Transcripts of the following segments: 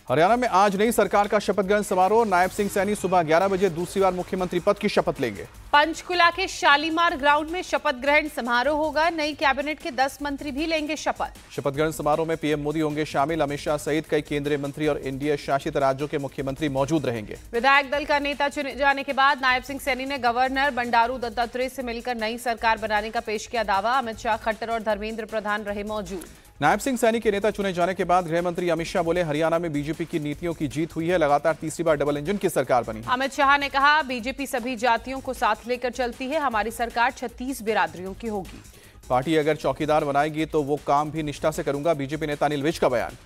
हरियाणा में आज नई सरकार का शपथ ग्रहण समारोह। नायब सिंह सैनी सुबह 11 बजे दूसरी बार मुख्यमंत्री पद की शपथ लेंगे। पंचकुला के शालीमार ग्राउंड में शपथ ग्रहण समारोह होगा। नई कैबिनेट के 10 मंत्री भी लेंगे शपथ। शपथ ग्रहण समारोह में पीएम मोदी होंगे शामिल। अमित शाह सहित कई केंद्रीय मंत्री और एनडीए शासित राज्यों के मुख्यमंत्री मौजूद रहेंगे। विधायक दल का नेता चुने जाने के बाद नायब सिंह सैनी ने गवर्नर बंडारू दत्तात्रेय से मिलकर नई सरकार बनाने का पेश किया दावा। अमित शाह, खट्टर और धर्मेंद्र प्रधान रहे मौजूद। नायब सिंह सैनी के नेता चुने जाने के बाद गृह मंत्री अमित शाह बोले, हरियाणा में बीजेपी की नीतियों की जीत हुई है। लगातार तीसरी बार डबल इंजन की सरकार बनी। अमित शाह ने कहा, बीजेपी सभी जातियों को साथ लेकर चलती है। हमारी सरकार 36 बिरादरियों की होगी। पार्टी अगर चौकीदार बनाएगी तो वो काम भी निष्ठा से करूंगा, बीजेपी नेता अनिल विज का बयान।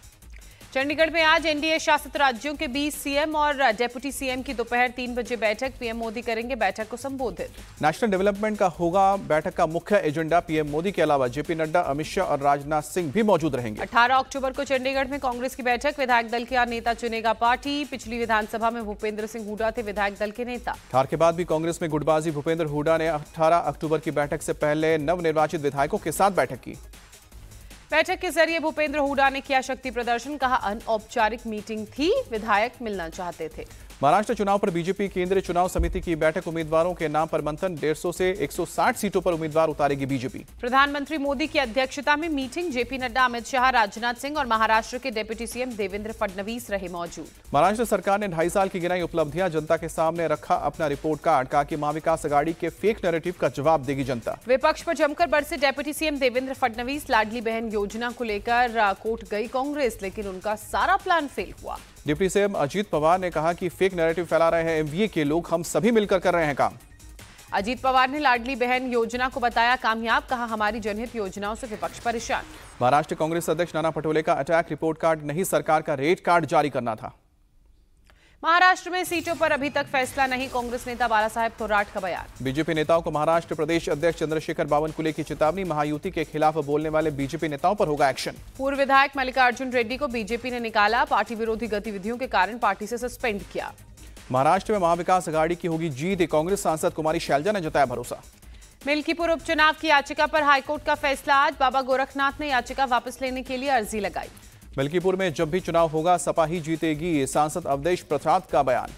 चंडीगढ़ में आज एनडीए शासित राज्यों के बीच सीएम और डेप्यूटी सीएम की दोपहर 3 बजे बैठक। पीएम मोदी करेंगे बैठक को संबोधित। नेशनल डेवलपमेंट का होगा बैठक का मुख्य एजेंडा। पीएम मोदी के अलावा जेपी नड्डा, अमित शाह और राजनाथ सिंह भी मौजूद रहेंगे। 18 अक्टूबर को चंडीगढ़ में कांग्रेस की बैठक। विधायक दल का नेता चुनेगा पार्टी। पिछली विधानसभा में भूपेंद्र सिंह हुड्डा थे विधायक दल के नेता। हार के बाद भी कांग्रेस में गुटबाजी। भूपेंद्र हुड्डा ने 18 अक्टूबर की बैठक से पहले नवनिर्वाचित विधायकों के साथ बैठक की। बैठक के जरिए भूपेंद्र हुड्डा ने किया शक्ति प्रदर्शन। कहा, अनौपचारिक मीटिंग थी, विधायक मिलना चाहते थे। महाराष्ट्र चुनाव पर बीजेपी केंद्रीय चुनाव समिति की बैठक। उम्मीदवारों के नाम पर मंथन। 150 से 160 सीटों पर उम्मीदवार उतारेगी बीजेपी। प्रधानमंत्री मोदी की अध्यक्षता में मीटिंग। जेपी नड्डा, अमित शाह, राजनाथ सिंह और महाराष्ट्र के डिप्टी सीएम देवेंद्र फडणवीस रहे मौजूद। महाराष्ट्र सरकार ने 2.5 साल की गिनाई उपलब्धियां। जनता के सामने रखा अपना रिपोर्ट कार्ड। कहा कि महाविकास आघाड़ी के फेक नैरेटिव का जवाब देगी जनता। विपक्ष पर जमकर बरसे डिप्टी सीएम देवेंद्र फडणवीस। लाडली बहन योजना को लेकर कोर्ट गई कांग्रेस, लेकिन उनका सारा प्लान फेल हुआ। डिप्टी सीएम अजीत पवार ने कहा कि फेक नैरेटिव फैला रहे हैं एमवीए के लोग, हम सभी मिलकर कर रहे हैं काम। अजीत पवार ने लाडली बहन योजना को बताया कामयाब। कहा, हमारी जनहित योजनाओं से विपक्ष परेशान। महाराष्ट्र कांग्रेस अध्यक्ष नाना पटोले का अटैक। रिपोर्ट कार्ड नहीं, सरकार का रेट कार्ड जारी करना था। महाराष्ट्र में सीटों पर अभी तक फैसला नहीं। कांग्रेस नेता बालासाहेब थोराट का बयान। बीजेपी नेताओं को महाराष्ट्र प्रदेश अध्यक्ष चंद्रशेखर बावनकुले की चेतावनी। महायुति के खिलाफ बोलने वाले बीजेपी नेताओं पर होगा एक्शन। पूर्व विधायक मल्लिकार्जुन रेड्डी को बीजेपी ने निकाला। पार्टी विरोधी गतिविधियों के कारण पार्टी से सस्पेंड किया। महाराष्ट्र में महाविकास आघाड़ी की होगी जीत। कांग्रेस सांसद कुमारी शैलजा ने जताया भरोसा। मिल्कीपुर उपचुनाव की याचिका पर हाईकोर्ट का फैसला आज। बाबा गोरखनाथ ने याचिका वापस लेने के लिए अर्जी लगाई। मिल्कीपुर में जब भी चुनाव होगा सपा ही जीतेगी, सांसद अवधेश प्रसाद का बयान।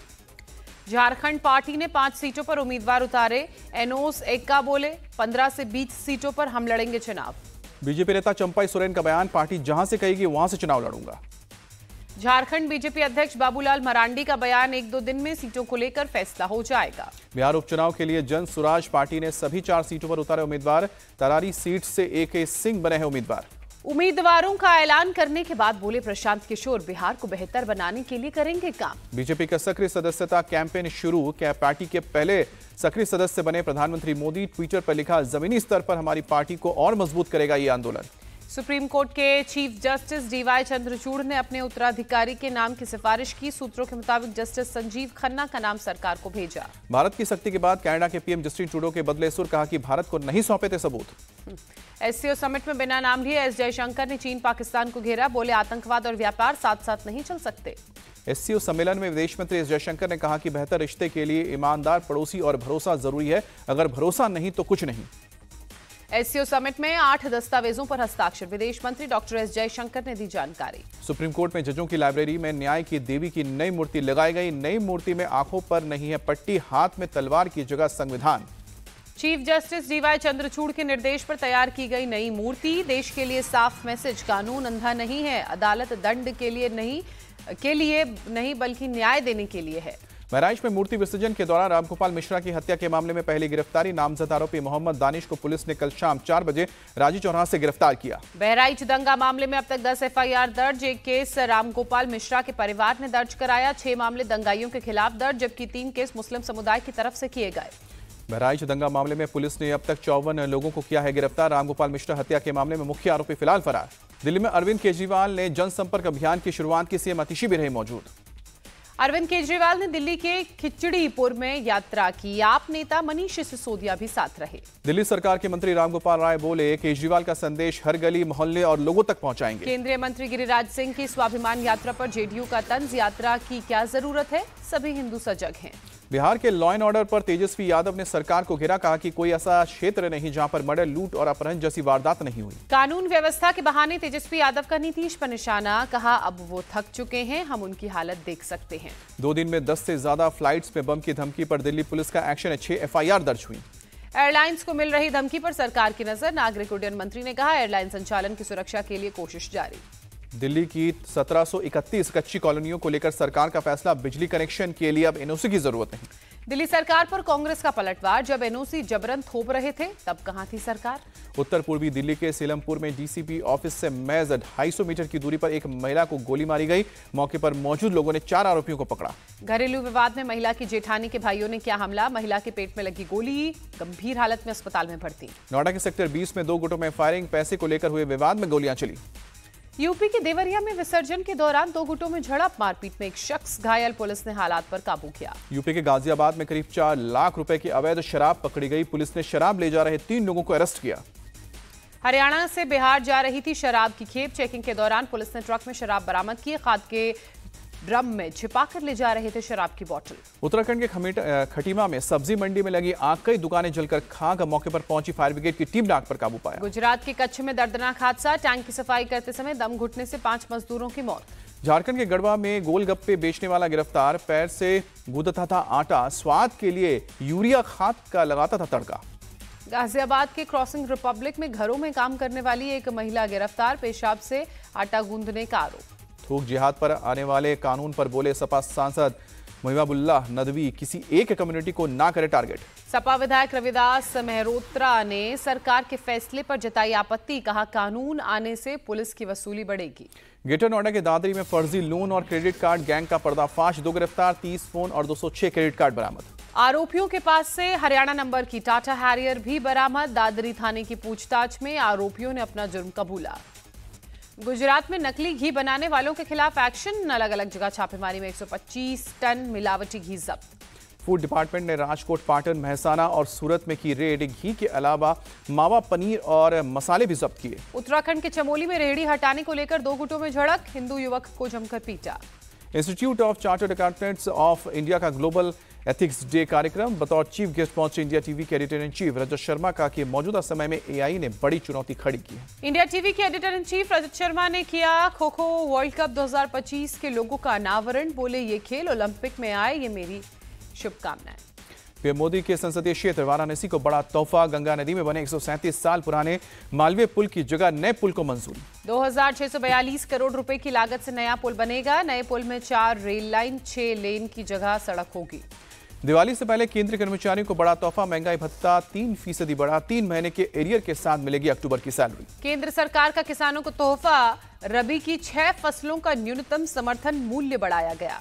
झारखंड पार्टी ने 5 सीटों पर उम्मीदवार उतारे। एनोस एक्का बोले, 15 से 20 सीटों पर हम लड़ेंगे चुनाव। बीजेपी नेता चंपाई सोरेन का बयान। पार्टी जहां से कहेगी वहां से चुनाव लड़ूंगा। झारखंड बीजेपी अध्यक्ष बाबूलाल मरांडी का बयान। 1-2 दिन में सीटों को लेकर फैसला हो जाएगा। बिहार उपचुनाव के लिए जन सुराज पार्टी ने सभी 4 सीटों पर उतारे उम्मीदवार। तरारी सीट से AK सिंह बने हैं उम्मीदवार। उम्मीदवारों का ऐलान करने के बाद बोले प्रशांत किशोर, बिहार को बेहतर बनाने के लिए करेंगे काम। बीजेपी का सक्रिय सदस्यता कैंपेन शुरू। पार्टी के पहले सक्रिय सदस्य बने प्रधानमंत्री मोदी। ट्विटर पर लिखा, जमीनी स्तर पर हमारी पार्टी को और मजबूत करेगा ये आंदोलन। सुप्रीम कोर्ट के चीफ जस्टिस DY चंद्रचूड़ ने अपने उत्तराधिकारी के नाम की सिफारिश की। सूत्रों के मुताबिक जस्टिस संजीव खन्ना का नाम सरकार को भेजा। भारत की सख्ती के बाद कनाडा के पीएम जस्टिन ट्रूडो के बदले सुर। कहा कि भारत को नहीं सौंपे थे सबूत। SCO समिट में बिना नाम लिए एस जयशंकर ने चीन पाकिस्तान को घेरा। बोले, आतंकवाद और व्यापार साथ साथ नहीं चल सकते। SCO सम्मेलन में विदेश मंत्री एस जयशंकर ने कहा कि बेहतर रिश्ते के लिए ईमानदार पड़ोसी और भरोसा जरूरी है। अगर भरोसा नहीं तो कुछ नहीं। SCO समिट में 8 दस्तावेजों पर हस्ताक्षर। विदेश मंत्री डॉक्टर एस जयशंकर ने दी जानकारी। सुप्रीम कोर्ट में जजों की लाइब्रेरी में न्याय की देवी की नई मूर्ति लगाई गई। नई मूर्ति में आंखों पर नहीं है पट्टी, हाथ में तलवार की जगह संविधान। चीफ जस्टिस DY चंद्रचूड़ के निर्देश पर तैयार की गई नई मूर्ति। देश के लिए साफ मैसेज, कानून अंधा नहीं है। अदालत दंड के लिए नहीं बल्कि न्याय देने के लिए है। बहराइच में मूर्ति विसर्जन के दौरान रामगोपाल मिश्रा की हत्या के मामले में पहली गिरफ्तारी। नामजद आरोपी मोहम्मद दानिश को पुलिस ने कल शाम 4 बजे राजी चौराहा से गिरफ्तार किया। बहराइच दंगा मामले में अब तक 10 FIR दर्ज। एक केस रामगोपाल मिश्रा के परिवार ने दर्ज कराया। 6 मामले दंगाइयों के खिलाफ दर्ज, जबकि 3 केस मुस्लिम समुदाय की तरफ से किए गए। बहराइच दंगा मामले में पुलिस ने अब तक 54 लोगों को किया है गिरफ्तार। रामगोपाल मिश्रा हत्या के मामले में मुख्य आरोपी फिलहाल फरार। दिल्ली में अरविंद केजरीवाल ने जनसंपर्क अभियान की शुरुआत की। CM आतिशी भी रहे मौजूद। अरविंद केजरीवाल ने दिल्ली के खिचड़ीपुर में यात्रा की। आप नेता मनीष सिसोदिया भी साथ रहे। दिल्ली सरकार के मंत्री रामगोपाल राय बोले, केजरीवाल का संदेश हर गली मोहल्ले और लोगों तक पहुंचाएंगे। केंद्रीय मंत्री गिरिराज सिंह की स्वाभिमान यात्रा पर JDU का तंज। यात्रा की क्या जरूरत है, सभी हिंदू सजग हैं। बिहार के लॉ एंड ऑर्डर पर तेजस्वी यादव ने सरकार को घेरा, कहा कि कोई ऐसा क्षेत्र नहीं जहां पर मर्डर, लूट और अपहरण जैसी वारदात नहीं हुई। कानून व्यवस्था के बहाने तेजस्वी यादव का नीतीश पर निशाना, कहा अब वो थक चुके हैं, हम उनकी हालत देख सकते हैं। 2 दिन में 10 से ज्यादा फ्लाइट्स में बम की धमकी पर दिल्ली पुलिस का एक्शन, 6 FIR दर्ज हुई। एयरलाइंस को मिल रही धमकी पर सरकार की नजर, नागरिक उड्डयन मंत्री ने कहा एयरलाइन संचालन की सुरक्षा के लिए कोशिश जारी। दिल्ली की 1731 कच्ची कॉलोनियों को लेकर सरकार का फैसला, बिजली कनेक्शन के लिए अब NOC की जरूरत नहीं। दिल्ली सरकार पर कांग्रेस का पलटवार, जब NOC जबरन थोप रहे थे तब कहां थी सरकार। उत्तर पूर्वी दिल्ली के सीलमपुर में DCP ऑफिस से महज 250 मीटर की दूरी पर एक महिला को गोली मारी गई। मौके पर मौजूद लोगों ने 4 आरोपियों को पकड़ा। घरेलू विवाद में महिला की जेठानी के भाइयों ने किया हमला, महिला के पेट में लगी गोली, गंभीर हालत में अस्पताल में भर्ती। नोएडा के सेक्टर 20 में 2 गुटों में फायरिंग, पैसे को लेकर हुए विवाद में गोलियां चली। यूपी के देवरिया में विसर्जन के दौरान 2 गुटों में झड़प, मारपीट में एक शख्स घायल, पुलिस ने हालात पर काबू किया। यूपी के गाजियाबाद में करीब 4 लाख रुपए की अवैध शराब पकड़ी गई, पुलिस ने शराब ले जा रहे 3 लोगों को अरेस्ट किया। हरियाणा से बिहार जा रही थी शराब की खेप, चेकिंग के दौरान पुलिस ने ट्रक में शराब बरामद की, खाद के ड्रम में छिपाकर ले जा रहे थे शराब की बोतल। उत्तराखंड के खटीमा में सब्जी मंडी में लगी आग, कई दुकानें जलकर खाक, मौके पर पहुंची फायर ब्रिगेड की टीम ने आग पर काबू पाया। गुजरात के कच्छ में दर्दनाक हादसा, टैंक की सफाई करते समय दम घुटने से 5 मजदूरों की मौत। झारखंड के गढ़वा में गोलगप्पे बेचने वाला गिरफ्तार, पैर से गूंदता था आटा, स्वाद के लिए यूरिया खाद का लगाता था तड़का। गाजियाबाद के क्रॉसिंग रिपब्लिक में घरों में काम करने वाली एक महिला गिरफ्तार, पेशाब से आटा गूंदने का आरोप। थूक जिहाद पर आने वाले कानून पर बोले सपा सांसद मुहिबाबुल्लाह नदवी, किसी एक कम्युनिटी को ना करे टारगेट। सपा विधायक रविदास मेहरोत्रा ने सरकार के फैसले पर जताई आपत्ति, कहा कानून आने से पुलिस की वसूली बढ़ेगी। ग्रेटर नोएडा के दादरी में फर्जी लोन और क्रेडिट कार्ड गैंग का पर्दाफाश, 2 गिरफ्तार, 30 फोन और 206 क्रेडिट कार्ड बरामद। आरोपियों के पास से हरियाणा नंबर की टाटा हैरियर भी बरामद, दादरी थाने की पूछताछ में आरोपियों ने अपना जुर्म कबूला। गुजरात में नकली घी बनाने वालों के खिलाफ एक्शन, अलग अलग जगह छापेमारी में 125 टन मिलावटी घी जब्त। फूड डिपार्टमेंट ने राजकोट, पाटन, महसाना और सूरत में की रेड, घी के अलावा मावा, पनीर और मसाले भी जब्त किए। उत्तराखंड के चमोली में रेहड़ी हटाने को लेकर 2 गुटों में झड़प, हिंदू युवक को जमकर पीटा। Institute of chartered accountants of India का ग्लोबल एथिक्स डे कार्यक्रम, बतौर चीफ गेस्ट पहुंचे इंडिया टीवी के editor in chief Rajat Sharma, का कि मौजूदा समय में AI ने बड़ी चुनौती खड़ी की है। इंडिया टीवी के editor in chief Rajat Sharma ने किया खो-खो वर्ल्ड कप 2025 के लोगों का अनावरण, बोले ये खेल ओलंपिक में आए, ये मेरी शुभकामनाएं। पीएम मोदी के संसदीय क्षेत्र वाराणसी को बड़ा तोहफा, गंगा नदी में बने 137 साल पुराने मालवीय पुल की जगह नए पुल को मंजूरी। 2642 करोड़ रुपए की लागत से नया पुल बनेगा, नए पुल में 4 रेल लाइन, 6 लेन की जगह सड़क होगी। दिवाली से पहले केंद्रीय कर्मचारियों को बड़ा तोहफा, महंगाई भत्ता 3% बढ़ा, 3 महीने के एरियर के साथ मिलेगी अक्टूबर की सैलरी। केंद्र सरकार का किसानों को तोहफा, रबी की 6 फसलों का न्यूनतम समर्थन मूल्य बढ़ाया गया।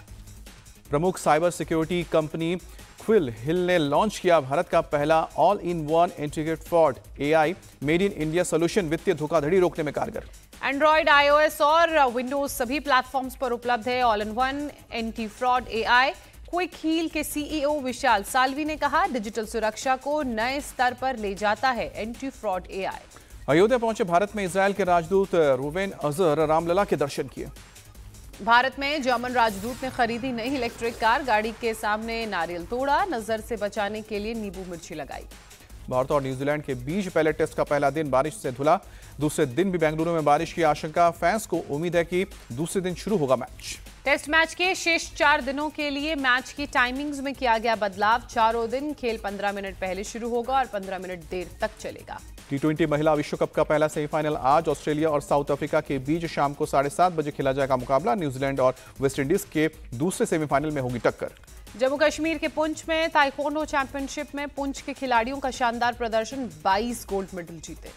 प्रमुख cyber security company Quick Heal ने लॉन्च किया भारत का पहला all in one integrated fraud AI made in India solution, वित्तीय धोखाधड़ी रोकने में कारगर। एंड्रॉइड, iOS और विंडोज सभी प्लेटफॉर्म्स पर उपलब्ध है all in one anti fraud AI। Quick Heal के CEO विशाल साल्वी ने कहा डिजिटल सुरक्षा को नए स्तर पर ले जाता है एंटी फ्रॉड AI। अयोध्या पहुंचे भारत में इजरायल के राजदूत रूवेन अजहर, रामलला के दर्शन किए। भारत में जर्मन राजदूत ने खरीदी नई इलेक्ट्रिक कार, गाड़ी के सामने नारियल तोड़ा, नजर से बचाने के लिए नींबू मिर्ची लगाई। भारत और न्यूजीलैंड के बीच पहले टेस्ट का पहला दिन बारिश से धुला, दूसरे दिन भी बेंगलुरु में बारिश की आशंका, फैंस को उम्मीद है कि दूसरे दिन शुरू होगा मैच। टेस्ट मैच के शेष 4 दिनों के लिए मैच की टाइमिंग्स में किया गया बदलाव, चारों दिन खेल 15 मिनट पहले शुरू होगा और 15 मिनट देर तक चलेगा। T20 महिला विश्व कप का पहला सेमीफाइनल आज ऑस्ट्रेलिया और साउथ अफ्रीका के बीच शाम को 7:30 बजे खेला जाएगा मुकाबला, न्यूजीलैंड और वेस्टइंडीज के दूसरे सेमीफाइनल में होगी टक्कर। जम्मू कश्मीर के पुंछ में ताइक्वांडो चैंपियनशिप में पुंछ के खिलाड़ियों का शानदार प्रदर्शन, 22 गोल्ड मेडल जीते।